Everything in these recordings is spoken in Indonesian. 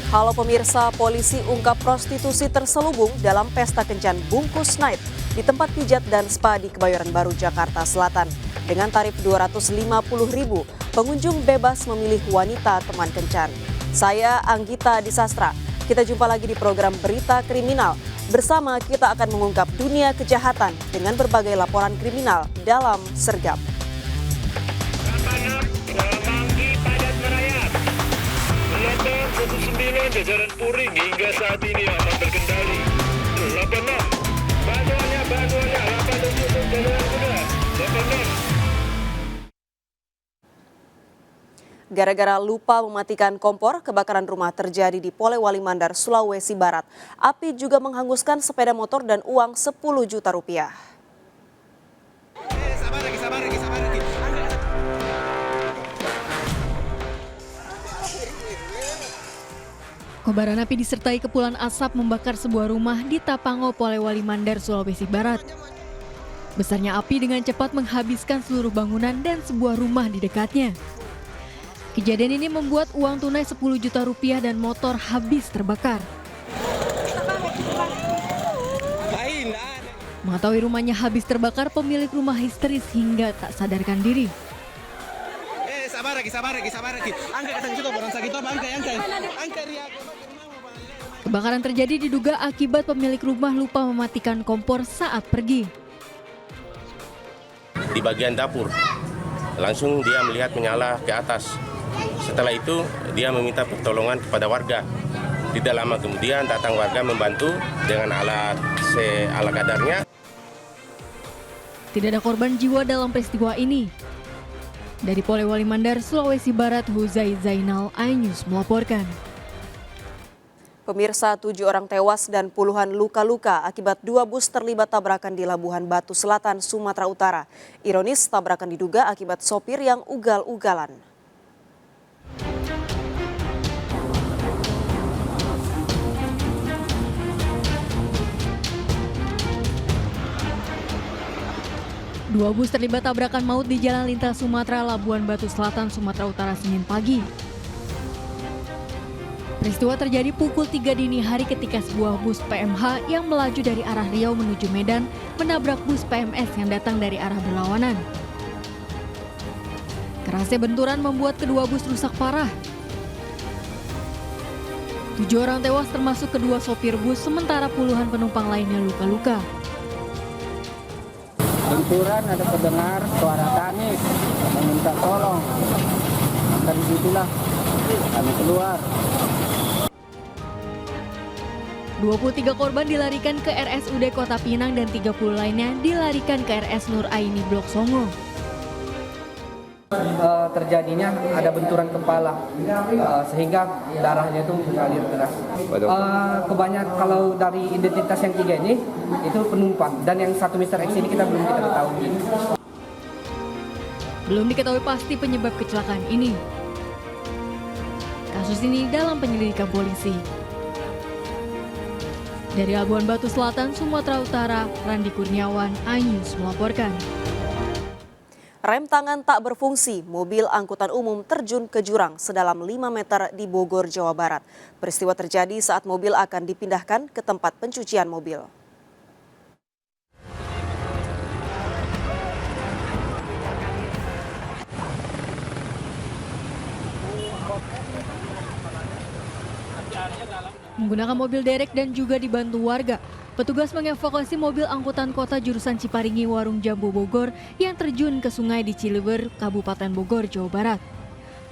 Halo pemirsa, polisi ungkap prostitusi terselubung dalam pesta kencan bungkus night di tempat pijat dan spa di Kebayoran Baru, Jakarta Selatan. Dengan tarif Rp250.000, pengunjung bebas memilih wanita teman kencan. Saya Anggita Disastra. Kita jumpa lagi di program Berita Kriminal. Bersama kita akan mengungkap dunia kejahatan dengan berbagai laporan kriminal dalam Sergap. Melotor 19 jajaran Puring hingga saat ini aman terkendali. 86 bantuannya 87 jajaran kuda 86. Gara-gara lupa mematikan kompor, kebakaran rumah terjadi di Polewali Mandar, Sulawesi Barat. Api juga menghanguskan sepeda motor dan uang Rp10 juta. Sabar lagi. Kobaran api disertai kepulan asap membakar sebuah rumah di Tapango, Polewali Mandar, Sulawesi Barat. Besarnya api dengan cepat menghabiskan seluruh bangunan dan sebuah rumah di dekatnya. Kejadian ini membuat uang tunai Rp10 juta dan motor habis terbakar. Mengetahui rumahnya habis terbakar, pemilik rumah histeris hingga tak sadarkan diri. Sabar lagi. Angkat ke situ, orang sakit apa? Angkat. Kebakaran terjadi diduga akibat pemilik rumah lupa mematikan kompor saat pergi. Di bagian dapur, langsung dia melihat menyala ke atas. Setelah itu dia meminta pertolongan kepada warga. Tidak lama kemudian datang warga membantu dengan alat kadarnya. Tidak ada korban jiwa dalam peristiwa ini. Dari Polewali Mandar, Sulawesi Barat, Huzai Zainal, iNews melaporkan. Pemirsa, 7 orang tewas dan puluhan luka-luka akibat 2 bus terlibat tabrakan di Labuhan Batu Selatan, Sumatera Utara. Ironis, tabrakan diduga akibat sopir yang ugal-ugalan. Dua bus terlibat tabrakan maut di Jalan Lintas Sumatera, Labuhan Batu Selatan, Sumatera Utara, Senin pagi. Peristiwa terjadi pukul 3 dini hari ketika sebuah bus PMH yang melaju dari arah Riau menuju Medan menabrak bus PMS yang datang dari arah berlawanan. Kerasnya benturan membuat kedua bus rusak parah. 7 orang tewas termasuk kedua sopir bus, sementara puluhan penumpang lainnya luka-luka. Benturan ada terdengar suara tangis meminta tolong. Dari situlah kami keluar. 23 korban dilarikan ke RSUD Kota Pinang dan 30 lainnya dilarikan ke RS Nur Aini Blok Songo. Terjadinya ada benturan kepala sehingga darahnya itu mengalir deras. Kebanyakan kalau dari identitas yang 3 ini itu penumpang, dan yang 1 Mr. X ini kita belum ketahui. Belum diketahui pasti penyebab kecelakaan ini. Kasus ini dalam penyelidikan polisi. Dari Labuhan Batu Selatan, Sumatera Utara, Randi Kurniawan, iNews melaporkan. Rem tangan tak berfungsi, mobil angkutan umum terjun ke jurang sedalam 5 meter di Bogor, Jawa Barat. Peristiwa terjadi saat mobil akan dipindahkan ke tempat pencucian mobil. Menggunakan mobil derek dan juga dibantu warga, petugas mengevakuasi mobil angkutan kota jurusan Ciparingi Warung Jambu Bogor yang terjun ke sungai di Ciliwur, Kabupaten Bogor, Jawa Barat.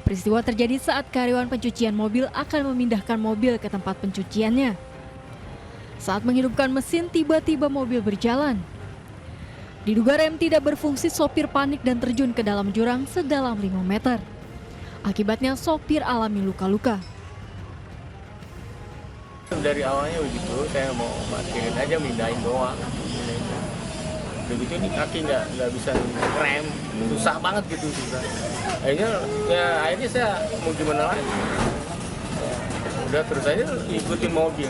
Peristiwa terjadi saat karyawan pencucian mobil akan memindahkan mobil ke tempat pencuciannya. Saat menghidupkan mesin, tiba-tiba mobil berjalan. Diduga rem tidak berfungsi, sopir panik dan terjun ke dalam jurang sedalam 5 meter. Akibatnya sopir alami luka-luka. Dari awalnya begitu, saya mau parkirin aja, mindahin doang. Begitu ini kaki nggak bisa rem, susah banget gitu, susah. Akhirnya saya mau gimana lagi? Udah terus aja ikutin mobil.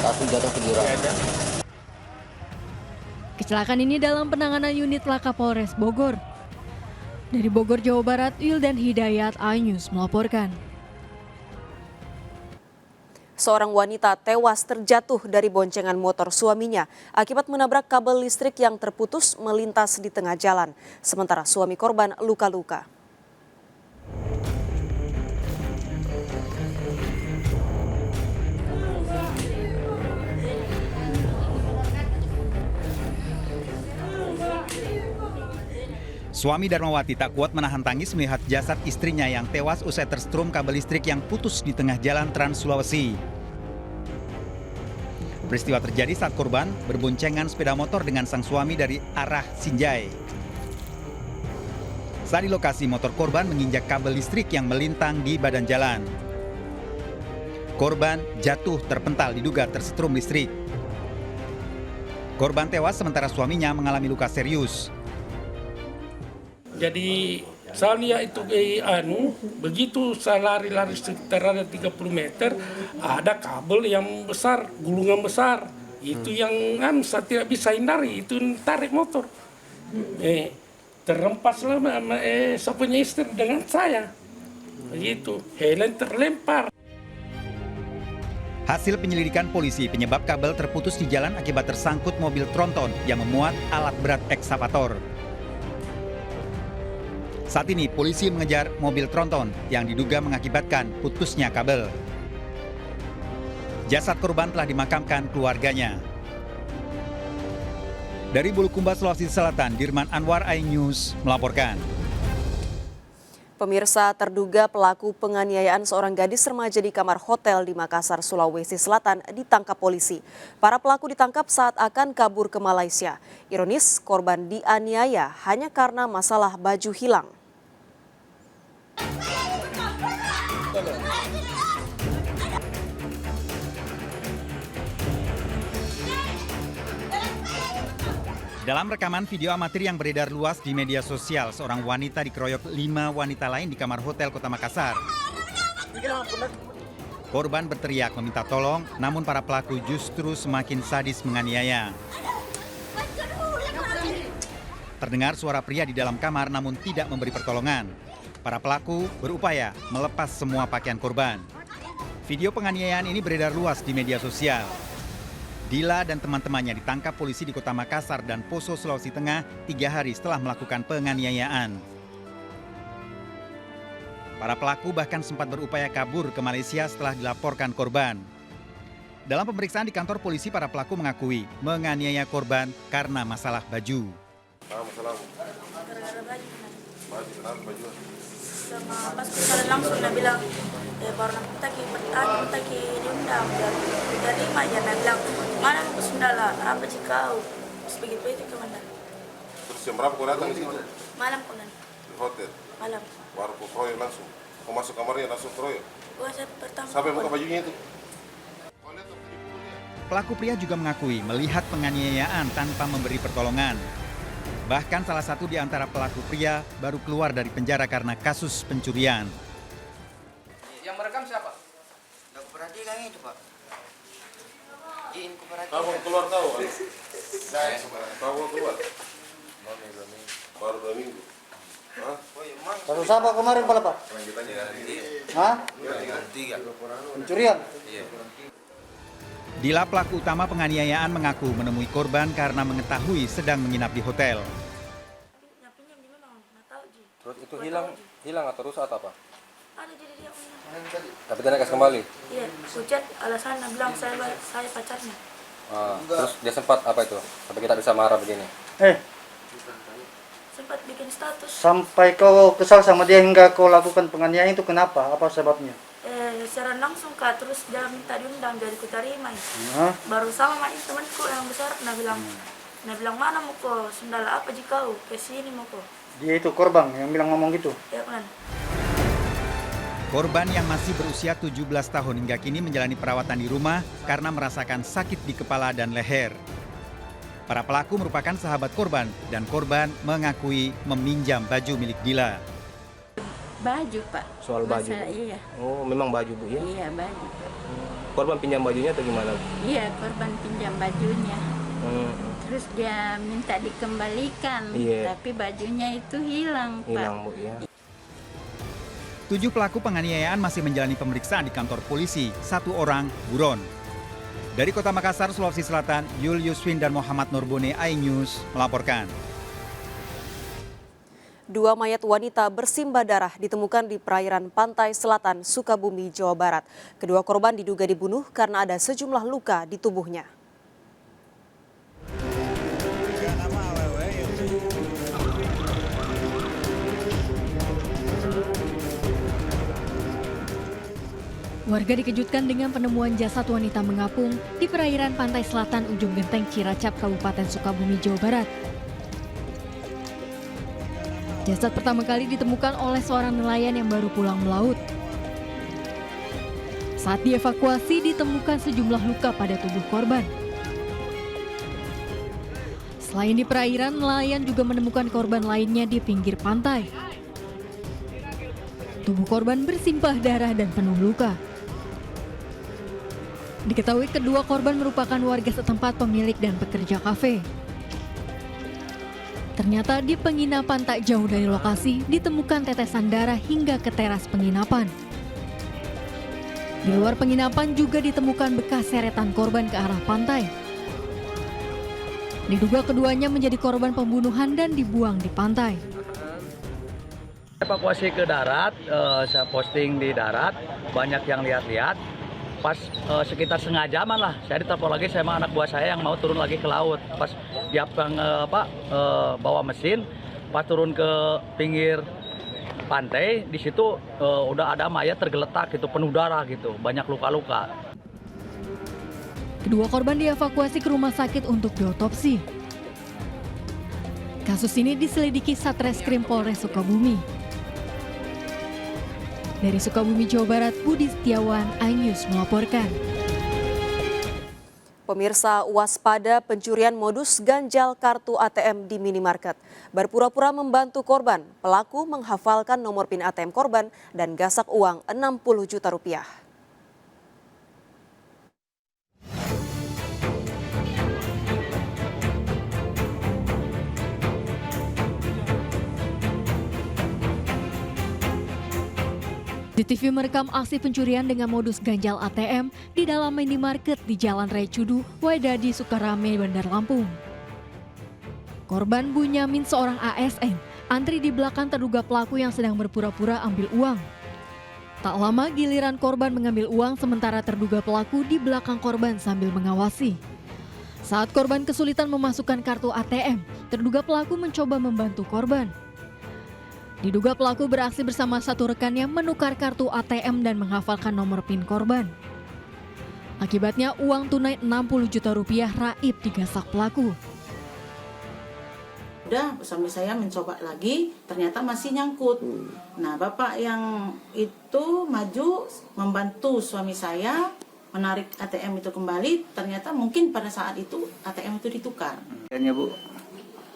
Langsung jatuh ke jurang. Kecelakaan ini dalam penanganan unit Laka Polres Bogor. Dari Bogor, Jawa Barat, Wildan Hidayat, iNews melaporkan. seorang wanita tewas terjatuh dari boncengan motor suaminya akibat menabrak kabel listrik yang terputus melintas di tengah jalan. Sementara suami korban luka-luka. Suami Darmawati tak kuat menahan tangis melihat jasad istrinya yang tewas usai tersetrum kabel listrik yang putus di tengah jalan Trans Sulawesi. Peristiwa terjadi saat korban berboncengan sepeda motor dengan sang suami dari arah Sinjai. Saat di lokasi, motor korban menginjak kabel listrik yang melintang di badan jalan. Korban jatuh terpental diduga tersetrum listrik. Korban tewas sementara suaminya mengalami luka serius. Jadi saya itu begitu saya lari-lari sekitar ada 30 meter, ada kabel yang besar, gulungan besar. Itu yang saya tidak bisa hindari, itu tarik motor. Terempaslah punya istri dengan saya. Begitu, Helen terlempar. Hasil penyelidikan polisi, penyebab kabel terputus di jalan akibat tersangkut mobil tronton yang memuat alat berat ekskavator. Saat ini polisi mengejar mobil tronton yang diduga mengakibatkan putusnya kabel. Jasad korban telah dimakamkan keluarganya. Dari Bulukumba, Sulawesi Selatan, Dirman Anwar, iNews melaporkan. Pemirsa, terduga pelaku penganiayaan seorang gadis remaja di kamar hotel di Makassar, Sulawesi Selatan ditangkap polisi. Para pelaku ditangkap saat akan kabur ke Malaysia. Ironis, korban dianiaya hanya karena masalah baju hilang. Dalam rekaman video amatir yang beredar luas di media sosial, seorang wanita dikeroyok 5 wanita lain di kamar hotel Kota Makassar. Korban berteriak meminta tolong, namun para pelaku justru semakin sadis menganiaya. Terdengar suara pria di dalam kamar namun tidak memberi pertolongan. Para pelaku berupaya melepas semua pakaian korban. Video penganiayaan ini beredar luas di media sosial. Dila dan teman-temannya ditangkap polisi di Kota Makassar dan Poso, Sulawesi Tengah 3 hari setelah melakukan penganiayaan. Para pelaku bahkan sempat berupaya kabur ke Malaysia setelah dilaporkan korban. Dalam pemeriksaan di kantor polisi, para pelaku mengakui menganiaya korban karena masalah baju. Masalah baju, kenapa baju? Sama pas kita langsung dia bilang, baru kita diundang dan kita terima ya, dia bilang, mana mau ke Sundala, apa sih kau? Terus begitu itu kemana? Terus jam berapa kau datang di situ? Malam kan? Di hotel? Malam. Baru kau keroyok langsung? Kau masuk kamarnya langsung keroyok? Wah, saya pertama. Sampai buka bajunya itu? Pelaku pria juga mengakui melihat penganiayaan tanpa memberi pertolongan. Bahkan salah satu di antara pelaku pria baru keluar dari penjara karena kasus pencurian. Yang merekam siapa? Nggak perhatikan itu, Pak. Kamu keluar tahu? Saya tahu keluar. Baru 2 minggu. Hah? Kasus apa kemarin, Pak? Hah? 3. Pencurian? Iya. Dila, pelaku utama penganiayaan, mengaku menemui korban karena mengetahui sedang menginap di hotel. Terus itu hilang atau rusak atau apa? Ada jadi dia. Tapi dia kasih kembali? Iya, hujan alasan dia bilang saya pacarnya. Terus dia sempat apa itu? Sampai kita bisa marah begini? Sempat bikin status. Sampai kau kesal sama dia hingga kau lakukan penganiayaan itu kenapa? Apa sebabnya? Secara langsung Kak, terus dia minta diundang jadi ku terima. Baru sama temanku yang besar dia bilang mana mau kau Sundala apa jika kau ke sini mau kau. Dia itu korban yang bilang ngomong gitu. Ya kan. Korban yang masih berusia 17 tahun hingga kini menjalani perawatan di rumah karena merasakan sakit di kepala dan leher. Para pelaku merupakan sahabat korban dan korban mengakui meminjam baju milik Dila. Baju, Pak. Soal baju? Iya. Oh, memang baju, Bu, ya? Iya, baju. Korban pinjam bajunya atau gimana? Iya, korban pinjam bajunya. Terus dia minta dikembalikan, tapi bajunya itu hilang, Pak. Hilang, Bu, ya. 7 pelaku penganiayaan masih menjalani pemeriksaan di kantor polisi, 1 orang buron. Dari Kota Makassar, Sulawesi Selatan, Yul Yuswin dan Muhammad Nurbone, iNews melaporkan. 2 mayat wanita bersimbah darah ditemukan di perairan pantai selatan Sukabumi, Jawa Barat. Kedua korban diduga dibunuh karena ada sejumlah luka di tubuhnya. Warga dikejutkan dengan penemuan jasad wanita mengapung di perairan pantai selatan ujung Genteng Ciracap, Kabupaten Sukabumi, Jawa Barat. Jasad pertama kali ditemukan oleh seorang nelayan yang baru pulang melaut. Saat dievakuasi ditemukan sejumlah luka pada tubuh korban. Selain di perairan, nelayan juga menemukan korban lainnya di pinggir pantai. Tubuh korban bersimpah darah dan penuh luka. Diketahui kedua korban merupakan warga setempat, pemilik dan pekerja kafe. Ternyata di penginapan tak jauh dari lokasi ditemukan tetesan darah hingga ke teras penginapan. Di luar penginapan juga ditemukan bekas seretan korban ke arah pantai. Diduga keduanya menjadi korban pembunuhan dan dibuang di pantai. Evakuasi ke darat, saya posting di darat, banyak yang lihat-lihat. Pas sekitar setengah jaman lah, saya ditelepon lagi sama anak buah saya yang mau turun lagi ke laut. Pas dia bawa mesin, pas turun ke pinggir pantai, di situ udah ada mayat tergeletak gitu, penuh darah gitu, banyak luka-luka. Kedua korban dievakuasi ke rumah sakit untuk diotopsi. Kasus ini diselidiki Satreskrim Polres Sukabumi. Dari Sukabumi, Jawa Barat, Budi Setiawan, iNews melaporkan. Pemirsa, waspada pencurian modus ganjal kartu ATM di minimarket. Berpura-pura membantu korban, pelaku menghafalkan nomor PIN ATM korban dan gasak uang 60 juta rupiah. CCTV merekam aksi pencurian dengan modus ganjal ATM di dalam minimarket di Jalan Raya Cudu, Waidadi, Sukarame, Bandar Lampung. Korban Bunyamin, seorang ASN, antri di belakang terduga pelaku yang sedang berpura-pura ambil uang. Tak lama giliran korban mengambil uang sementara terduga pelaku di belakang korban sambil mengawasi. Saat korban kesulitan memasukkan kartu ATM, terduga pelaku mencoba membantu korban. Diduga pelaku beraksi bersama satu rekannya menukar kartu ATM dan menghafalkan nomor PIN korban. Akibatnya uang tunai 60 juta rupiah raib digasak pelaku. Udah suami saya mencoba lagi, ternyata masih nyangkut. Nah, bapak yang itu maju membantu suami saya menarik ATM itu kembali, ternyata mungkin pada saat itu ATM itu ditukar. Ya, Bu.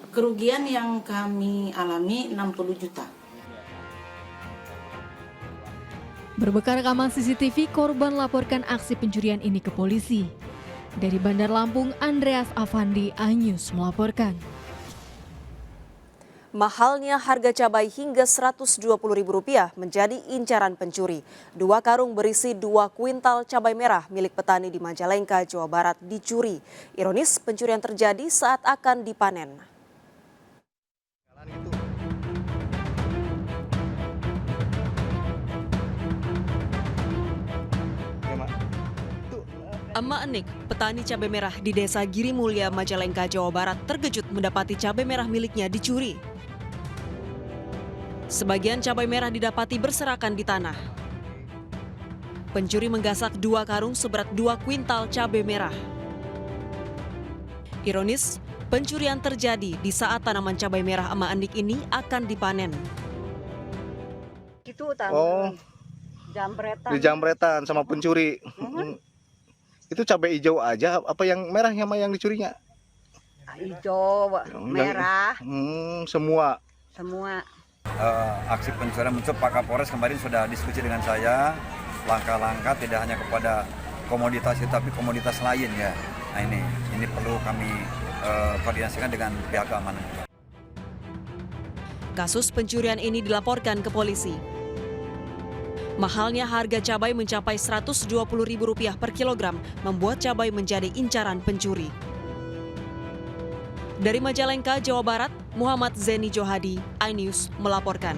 Kerugian yang kami alami 60 juta. Berbekal rekaman CCTV, korban laporkan aksi pencurian ini ke polisi. Dari Bandar Lampung, Andreas Avandi, iNews melaporkan. Mahalnya harga cabai hingga Rp120.000 menjadi incaran pencuri. 2 karung berisi 2 kuintal cabai merah milik petani di Majalengka, Jawa Barat dicuri. Ironis, pencurian terjadi saat akan dipanen. Emak Enik, petani cabai merah di Desa Giri Mulia, Majalengka, Jawa Barat, terkejut mendapati cabai merah miliknya dicuri. Sebagian cabai merah didapati berserakan di tanah. Pencuri menggasak 2 karung seberat 2 kuintal cabai merah. Ironis, pencurian terjadi di saat tanaman cabai merah Emak Enik ini akan dipanen. Itu jambretan. Di jambretan sama pencuri. Itu cabai hijau aja, apa yang merah yang dicurinya? Hijau, merah. Semua. Semua. Aksi pencurian muncul, Pak Kapolres kemarin sudah diskusi dengan saya, langkah-langkah tidak hanya kepada komoditas itu, tapi komoditas lain ya. Nah ini perlu kami koordinasikan dengan pihak keamanan. Kasus pencurian ini dilaporkan ke polisi. Mahalnya harga cabai mencapai Rp120.000 per kilogram membuat cabai menjadi incaran pencuri. Dari Majalengka, Jawa Barat, Muhammad Zeni Johadi, iNews melaporkan.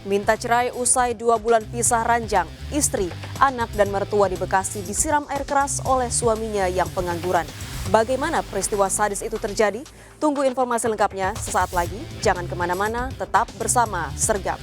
Minta cerai usai 2 bulan pisah ranjang, istri, anak dan mertua di Bekasi disiram air keras oleh suaminya yang pengangguran. Bagaimana peristiwa sadis itu terjadi? Tunggu informasi lengkapnya sesaat lagi. Jangan kemana-mana, tetap bersama Sergap.